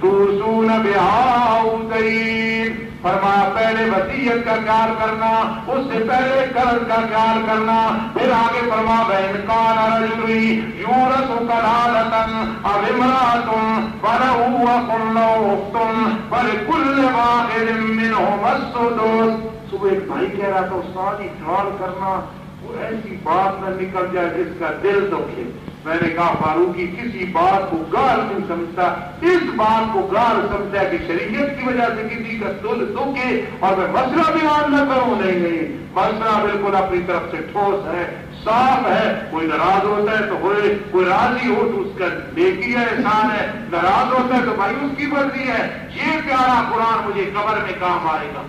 توصون بہا او دین، فرمایا پہلے وصیت کا خیال کرنا، اس سے پہلے قرض کا خیال کرنا، پھر آگے فرمایا وَإِنْ كَانَ رَجُلٌ يُورَثُ كَلَالَةً أَوْ امْرَأَةٌ فَلَهُ أَخٌ أَوْ أُخْتٌ فَلِكُلِّ وَاحِدٍ مِّنْهُمَا السُّدُسُ۔ صبح ایک بھائی کہہ رہا تھا استاد خیال کرنا وہ ایسی بات نہ نکل جائے جس کا دل دکھے۔ میں نے کہا فاروقی کسی بات کو گال نہیں سمجھتا، اس بات کو گال سمجھتا ہے کہ شریعت کی وجہ سے کسی کا دل دکھے اور میں مسئلہ بیان نہ کروں۔ نہیں، مسئلہ بالکل اپنی طرف سے ٹھوس ہے، صاف ہے۔ کوئی ناراض ہوتا ہے تو ہوئے، کوئی راضی ہو تو اس کا نیکی ہے، احسان ہے، ناراض ہوتا ہے تو بھائی اس کی مرضی ہے۔ یہ پیارا قرآن مجھے قبر میں کام آئے گا،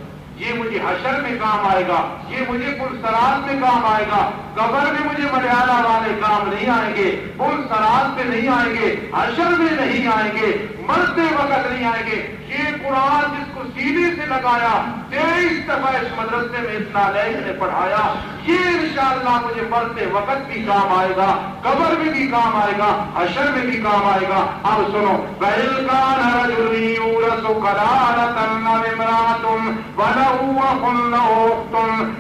یہ مجھے حشر میں کام آئے گا، یہ مجھے پرسرات میں کام آئے گا۔ قبر میں مجھے ملیالہ والے کام نہیں آئیں گے، پرسرات میں نہیں آئیں گے، حشر میں نہیں آئیں گے، مرتے وقت نہیں آئیں گے۔ یہ قرآن جس کو سینے سے لگایا 23 دفعہ اس مدرسے میں اتنا لیگ نے پڑھایا، یہ انشاءاللہ مجھے مرتے وقت بھی کام آئے گا، قبر میں بھی کام آئے گا، حشر میں بھی کام آئے گا۔ اب سنو، وَإِنْ كَانَ رَجُلٌ يُورَثُ كَلَالَةً أَوْ امْرَأَةٌ فَلَهُ أَخٌ أَوْ أُخْتٌ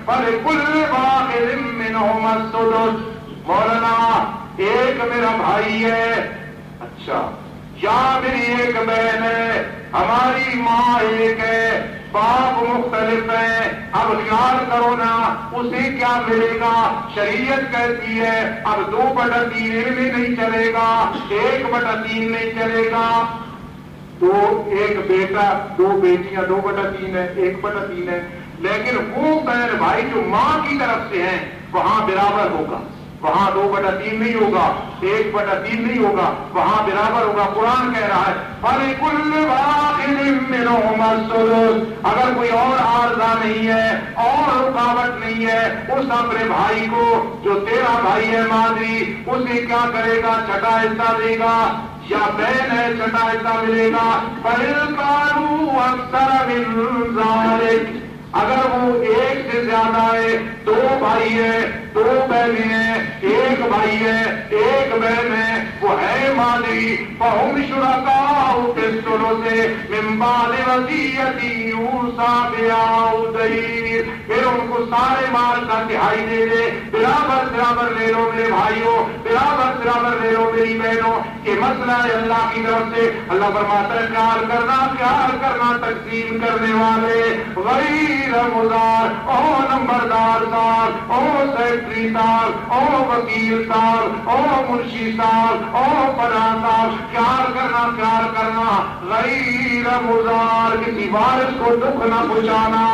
فَلِكُلِّ وَاحِدٍ مِّنْهُمَا السُّدُسُ۔ مولانا ایک میرا بھائی ہے، اچھا، یا میری ایک بہن ہے، ہماری ماں ایک ہے، باپ مختلف ہیں، اب خیال کرو نا اسے کیا ملے گا؟ شریعت کہتی ہے اب 2/3 میں نہیں چلے گا، 1/3 نہیں چلے گا۔ تو ایک بیٹا، 2 بیٹیاں، 2/3 ہے، 1/3 ہے، لیکن وہ بہن بھائی جو ماں کی طرف سے ہیں وہاں برابر ہوگا، وہاں 2/3 نہیں ہوگا، 1/3 نہیں ہوگا، وہاں برابر ہوگا۔ قرآن کہہ رہا ہے فَلِكُلِّ وَاحِدٍ مِّنْهُمَا السُّدُسُ۔ اگر کوئی اور عارضہ نہیں ہے، اور رکاوٹ نہیں ہے، اس اپنے بھائی کو جو تیرا بھائی ہے مادری، اسے کیا کرے گا؟ چھٹا حصہ دے گا، یا بہن ہے چھٹا حصہ ملے گا۔ فَإِنْ كَانُوا أَكْثَرَ مِنْ ذَلِكَ، اگر وہ ایک سے زیادہ ہے، 2 بھائی ہیں، 2 بہنیں ہیں، 1 بھائی ہے، 1 بہن ہے، وہ ہے مادری، فَهُمْ شُرَكَاءُ فِي الثُّلُثِ مِن بَعْدِ وَصِيَّةٍ يُوصَىٰ بِهَا أَوْ دَيْنٍ۔ پھر ان کو سارے مال کا تہائی دے دے، برابر لے لو میرے بھائیوں، برابر لے لو میری بہنوں۔ یہ مسئلہ ہے اللہ کی طرف سے۔ اللہ فرماتا ہے خیال کرنا تقسیم کرنے والے غیر مدار، او نمبردار صاحب، او سیکٹری صاحب، او وکیل صاحب، او منشی صاحب، او فلاں صاحب، خیال کرنا غیر مدار، کسی وارث کو دکھ نہ پہنچانا،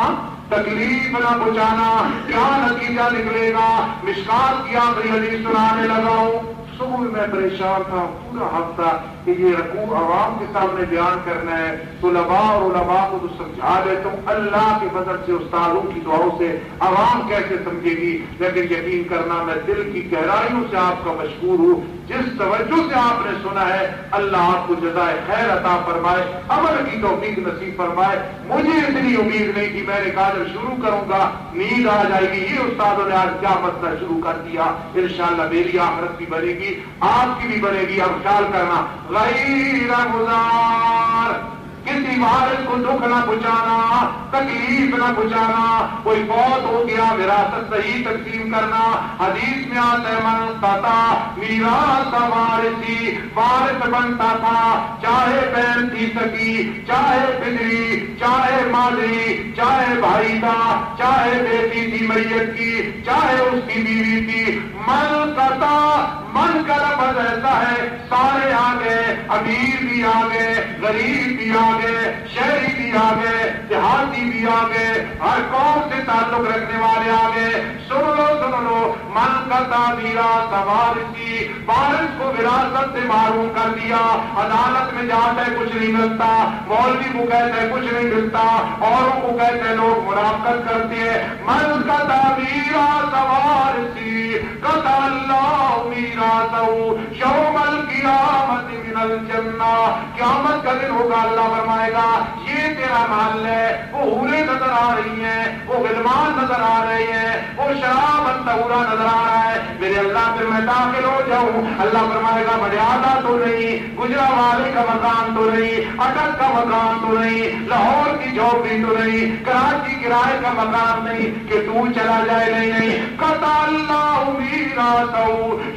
تکلیف نہ پہنچانا۔ کیا نتیجہ نکلے گا؟ مشکات کی آخری حدیث سنانے لگا ہوں۔ صبح میں پریشان تھا پورا ہفتہ کہ یہ رکوع عوام کے سامنے بیان کرنا ہے، طلباء اور علماء کو تو سمجھا دیتا ہوں، اللہ کے فضل سے استادوں کی دعاؤں سے عوام کیسے سمجھے گی، لیکن یقین کرنا میں دل کی گہرائیوں سے آپ کا مشکور ہوں، جس توجہ سے آپ نے سنا ہے، اللہ آپ کو جزائے خیر عطا فرمائے، عمل کی توفیق نصیب فرمائے۔ مجھے اتنی امید نہیں تھی، میں نے کہا جب شروع کروں گا نیند آ جائے گی، یہ استادوں نے آج کیا مسئلہ شروع کر دیا، انشاءاللہ میری آخرت بھی بنے گی، آپ کی بھی بنے گی۔ اب خیال کرنا غیر مضار، کسی وارث کو دکھ نہ پہنچانا، تکلیف نہ پہنچانا، کوئی فوت ہو گیا وراثت صحیح تقسیم کرنا۔ حدیث میں آتا ہے من قطع میراث وارثی، وارث بنتا تھا چاہے بہن تھی سکی، چاہے بجری، چاہے مادری، چاہے بھائی تھا، چاہے بیٹی تھی میت کی، چاہے اس کی بیوی تھی۔ من قطع، من کا لفظ ایسا ہے سارے آ گئے، امیر بھی آ گئے، غریب بھی آ گئے، شہری بھی آ گئے، دیہاتی بھی آ گئے، ہر قوم سے تعلق رکھنے والے آ گئے۔ سن لو من قطع میراث وارثی، وارث کو وراثت سے محروم کر دیا، عدالت میں جاتا ہے کچھ نہیں ملتا، مولوی کو کہتا ہے کچھ نہیں ملتا، اوروں کو کہتے ہیں لوگ منافقت کرتے ہیں۔ من قطع میراث وارثی قطع اللہ میراثہ یوم القیامت من الجنہ، قیامت کا دن ہوگا اللہ فرمائے گا یہ تیرا محل ہے، وہ حوریں نظر آ رہی ہیں، وہ غلمان نظر آ رہے ہیں، وہ شراب طہورا نظر آ رہا ہے، میرے اللہ پھر میں داخل ہو جاؤں، اللہ فرمائے گا مریادہ تو نہیں، گجرا والے کا مکان تو نہیں، اٹک کا مکان تو نہیں، لاہور کی جھوپڑی تو نہیں، کراچی کرائے کا مکان نہیں کہ تو چلا جائے، نہیں، قطع اللہ میراثہ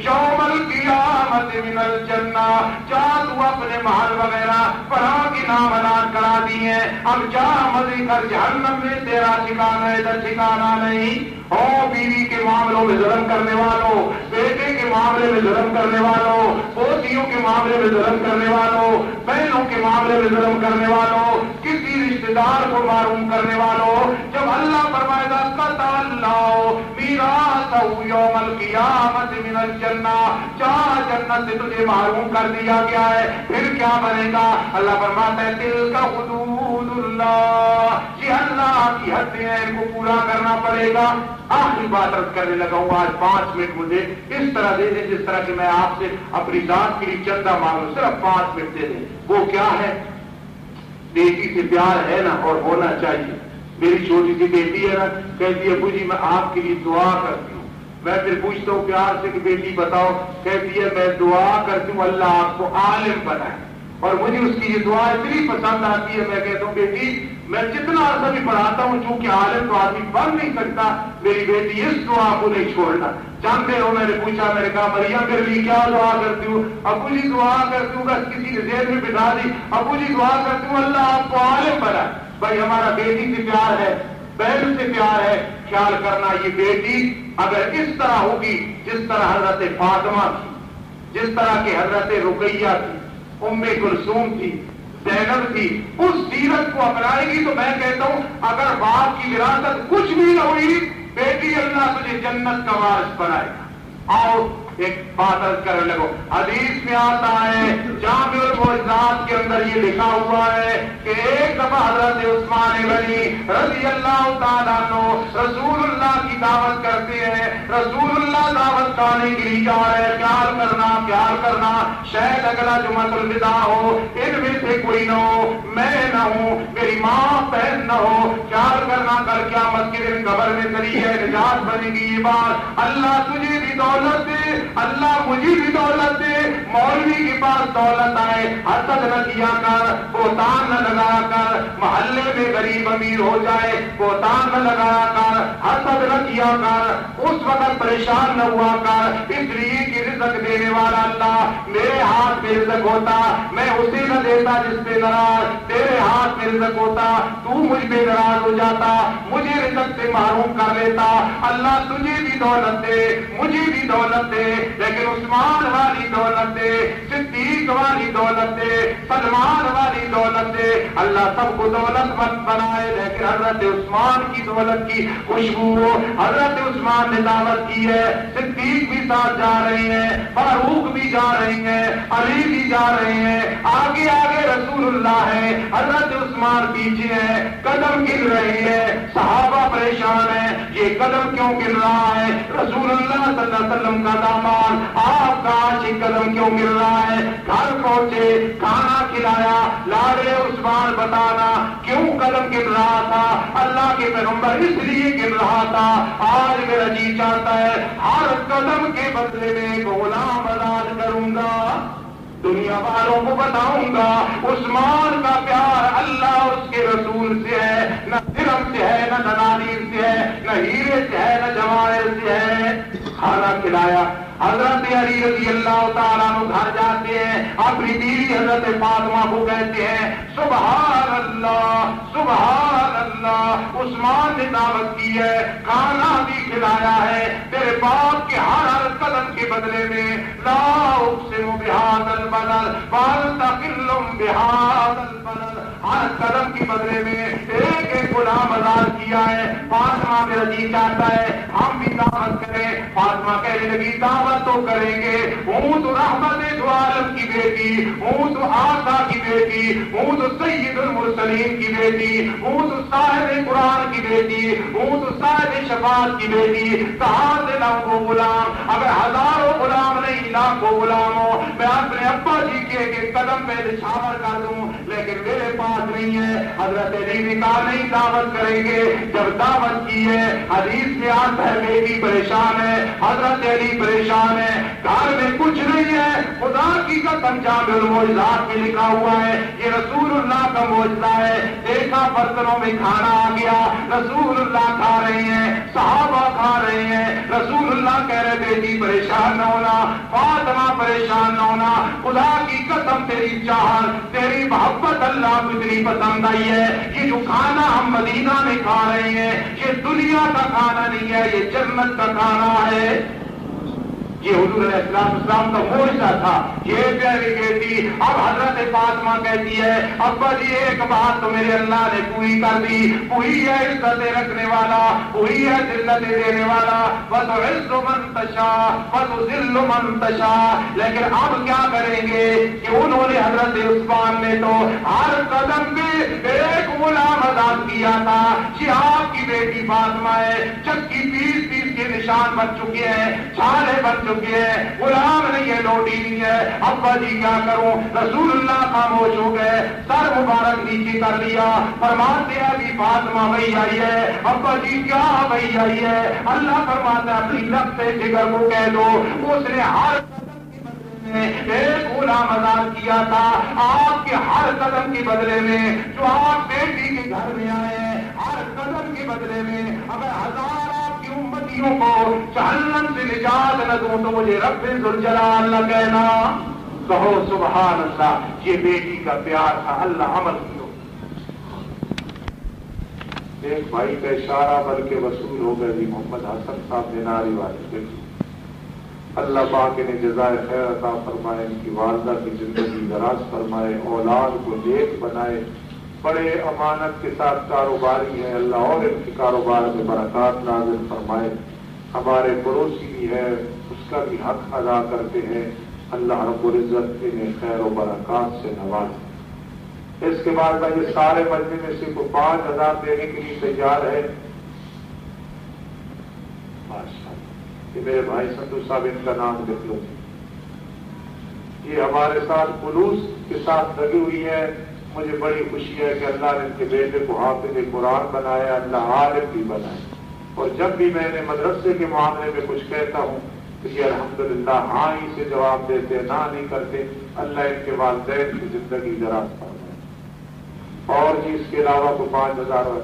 یوم القیامت من الجنہ، جا تو اپنے محل وغیرہ پڑھا کی نام اعلان کرا دی ہے، اب جا مزے کر جہنم میں تیرا ٹھکانہ ہے، ادھر ٹھکانہ نہیں۔ او بیوی کے معاملوں میں ظلم کرنے والوں، بیٹے کے معاملے میں ظلم کرنے والوں، پوتیوں کے معاملے میں ظلم کرنے والوں، بہنوں کے معاملے میں ظلم کرنے والوں، کسی رشتے دار کو معروم کرنے والوں، جب اللہ فرمائے گا قطع اللہ میراثہ یوم القیامت من الجنہ، جہاں جنت سے تجھے محروم کر دیا گیا ہے، پھر کیا بنے گا؟ اللہ فرماتا ہے تلک حدود اللہ، یہ اللہ کی حدیں ہیں، ان کو پورا کرنا پڑے گا۔ آخری بات عرض کرنے لگا ہوں، آج 5 منٹ مجھے اس طرح دے دیں جس طرح کہ میں آپ سے اپنی ذات کے لیے چندہ مانگوں، صرف 5 منٹ دے دیں۔ وہ کیا ہے؟ بیٹی سے پیار ہے نا، اور ہونا چاہیے۔ میری چھوٹی سی بیٹی ہے نا، کہتی ہے ابو جی میں آپ کے لیے دعا کرتی ہوں، میں پھر پوچھتا ہوں پیار سے کہ بیٹی بتاؤ، کہتی ہے میں دعا کرتی ہوں اللہ آپ کو عالم بنائے، اور مجھے اس کی یہ دعا اتنی پسند آتی ہے، میں کہتا ہوں بیٹی میں جتنا عرصہ بھی پڑھاتا ہوں، چونکہ عالم تو آدمی بن نہیں سکتا، میری بیٹی اس دعا کو نہیں چھوڑنا۔ جانتے ہو میں نے پوچھا، میں نے کہا مریم میرے لیے کیا دعا کرتی ہوں؟ ابو جی دعا کرتی ہوں، بس کسی نے ذہن میں بٹھا دی، ابو جی دعا کرتی ہوں اللہ آپ کو عالم بنائے۔ بھائی ہمارا بیٹی سے پیار ہے، بہن سے پیار ہے، خیال کرنا یہ بیٹی اگر اس طرح ہوگی جس طرح حضرت فاطمہ تھی، جس طرح کہ حضرت رقیہ تھی، ام کلثوم تھی، زینب تھی، اس سیرت کو اپنائے گی تو میں کہتا ہوں اگر باپ کی وراثت کچھ بھی نہ ہوئی، بیٹی اللہ تجھے جنت کا وارث بنائے گا۔ آؤ ایک بات عرض کرنے لگو، حدیث میں آتا ہے جامع المعجزات کے اندر یہ لکھا ہوا ہے کہ ایک دفعہ حضرت عثمان غنی رضی اللہ تعالیٰ عنہ رسول اللہ کی دعوت کرتے ہیں، رسول اللہ دعوت کھانے کے لیے جا رہے ہیں، پیار کرنا، شاید اگلا جمعۃ الوداع ہو، ان میں سے کوئی نہ ہو، میں نہ ہوں، میری ماں بہن نہ ہو، پیار کرنا کل قیامت کے دن قبر میں ذریعہ نجات بنے گی۔ یہ بات اللہ تجھے بھی دولت دے، اللہ مجھے بھی دولت دے، مولوی کے پاس دولت آئے حسد نہ کیا کر، بہتان نہ لگایا کر، محلے میں غریب امیر ہو جائے بہتان نہ لگایا کر، حسد نہ کیا کر، اس وقت پریشان نہ ہوا کر، اس لیے کہ رزق دینے والا اللہ، میرے ہاتھ میں رزق ہوتا میں اسے نہ دیتا جس پہ ناراض، تیرے ہاتھ میں رزق ہوتا تو مجھ پہ ناراض ہو جاتا، مجھے رزق سے محروم کر لیتا۔ اللہ تجھے بھی دولت دے، مجھے بھی دولت دے، لیکن عثمان والی دولت دے، صدیق والی دولت دے، سلمان والی دولت دے، اللہ سب کو دولت مند بنائے، لیکن حضرت عثمان کی دولت کی خوشبو، حضرت عثمان نے دعوت کی ہے، صدیق بھی ساتھ جا رہے ہیں، فاروق بھی جا رہے ہیں، علی بھی جا رہے ہیں، آگے آگے رسول اللہ ہے، حضرت عثمان پیچھے ہے، قدم گر رہے ہیں، صحابہ پریشان ہیں، یہ قدم کیوں گر رہا ہے؟ رسول اللہ صلی اللہ علیہ وسلم کا داماد آپ کا عاشق قدم کیوں گر رہا ہے؟ گھر پہنچے، کھانا کھلایا، لاڈلے عثمان بتانا کیوں قدم گر رہا تھا؟ اللہ کے پیغمبر اس لیے گر رہا تھا، آج میرا جی چاہتا ہے ہر قدم کے بدلے میں ایک غلام آزاد کروں گا، دنیا والوں کو بتاؤں گا عثمان کا پیار اللہ اس کے رسول سے ہے، نہ درہم سے ہے، نہ دنانیر سے ہے، نہ ہیرے سے ہے، نہ جواہر سے ہے۔ کھانا کھلایا، حضرت علی رضی اللہ تعالیٰ عنہ گھر جاتے ہیں، اپنی بیوی حضرت فاطمہ کو کہتے ہیں سبحان اللہ سبحان اللہ، عثمان نے دعوت کی ہے، کھانا بھی کھلایا ہے، تیرے باپ کے ہر قدم کے بدلے میں لا اقسم بہذا البلد فالتقل بہذا البلد، ہر قدم کے بدلے میں ایک ایک غلام آزاد کیا ہے۔ فاطمہ میرا جی چاہتا ہے ہم بھی دعوت کریں، فاطمہ کہنے لگی دعوت تو کریں گے، ہوں تو رحمت دو عالم کی بیٹی، ہوں تو آسا کی بیٹی، ہوں تو سید المرسلین کی بیٹی، ہوں تو صاحب قرآن کی بیٹی، ہوں تو صاحب شفاعت کی بیٹی، کہاں سے لاؤں وہ غلام؟ اگر ہزاروں غلام نہیں لاکھوں غلام ہو، میں اپنے ابا جی کے ایک قدم پہ نچھاور کر دوں، لیکن میرے پاس نہیں ہے۔ حضرت علی نے کہا نہیں، دعوت کریں گے۔ جب دعوت کی ہے، حدیث میں آتا ہے بیٹی پریشان ہے، حضرت علی پریشان ہے، گھر میں کچھ نہیں ہے، خدا کی قسم جامع المعجزات میں لکھا ہوا ہے یہ رسول اللہ کا معجزہ ہے۔ دیکھا برتنوں میں کھانا آ گیا، رسول اللہ کھا رہے ہیں، صحابہ کھا رہے ہیں، رسول اللہ کہہ رہے بیٹی پریشان نہ ہونا، فاطمہ پریشان نہ ہونا، خدا کی قسم تیری چاہت تیری محبت اللہ کو اتنی پسند آئی ہے، یہ جو کھانا ہم مدینہ میں کھا رہے ہیں یہ دنیا کا کھانا نہیں ہے، یہ جنت کا کھانا ہے۔ یہ حضور علیہ السلام کا معجزہ تھا۔ یہ پیاری بیٹی اب حضرت فاطمہ کہتی ہے ابا جی ایک بات تو میرے اللہ نے پوری کر دی، وہی ہے عزت رکھنے والا، وہی ہے ذلت دینے والا، وتعز من تشاء وتذل من تشاء۔ لیکن اب کیا کریں گے کہ انہوں نے حضرت عثمان نے تو ہر قدم پہ ایک غلام آزاد کیا تھا، یہ آپ کی بیٹی فاطمہ ہے، چکی پیس پیس کے نشان بن چکے ہیں، چھالے بن چکے ہیں، غلام نہیں ہے، لوٹی نہیں ہے۔ ابا جی کیا کروں؟ رسول اللہ خاموش ہو گئے، سر مبارک نیچے کر لیا، فرماتے ہیں ابھی فاطمہ وہی آئی ہے۔ ابا جی کیا وہی آئی ہے؟ اللہ فرماتا ہے اپنی نفس جگر کو کہہ دو، اس نے ہر ایک غلام آزاد کیا تھا، آپ کے ہر قدم کے بدلے میں جو آپ بیٹی کے گھر میں آئے ہیں، ہر قدم کے بدلے میں اگر ہزار آپ کی امتیوں کو جہنم سے نجات نہ دوں تو مجھے رب ذوالجلال نہ کہنا۔ کہو سبحان اللہ۔ یہ بیٹی کا پیار تھا، اللہ عمل کیو۔ ایک بھائی کا اشارہ بلکہ وصول ہو گئے، محمد حسن صاحب نیناری والے، اللہ پاک نے جزائے خیر عطا فرمائے، ان کی والدہ کی زندگی دراز فرمائے، اولاد کو نیک بنائے، بڑے امانت کے ساتھ کاروباری ہے، اللہ اور ان کے کاروبار میں برکات نازل فرمائے۔ ہمارے پڑوسی بھی ہے، اس کا بھی حق ادا کرتے ہیں، اللہ رب العزت انہیں خیر و برکات سے نوازے۔ اس کے بعد میں یہ سارے مجمع میں سے کو 5,000 دینے کے لیے تیار ہے، کہ میرے بھائی سندو صاحب ان کا نام لکھ لو۔ یہ ہمارے ساتھ خلوص کے ساتھ لگی ہوئی ہے، مجھے بڑی خوشی ہے کہ اللہ نے ان کے بیٹے کو حافظ قرآن بنایا، اللہ عالم بھی بنائے، اور جب بھی میں نے مدرسے کے معاملے میں کچھ کہتا ہوں تو یہ الحمدللہ ہاں ہی سے جواب دیتے، نہ نہیں کرتے۔ اللہ ان کے والدین کی زندگی دراز فرمائے۔ اور جی اس کے علاوہ کو 5,000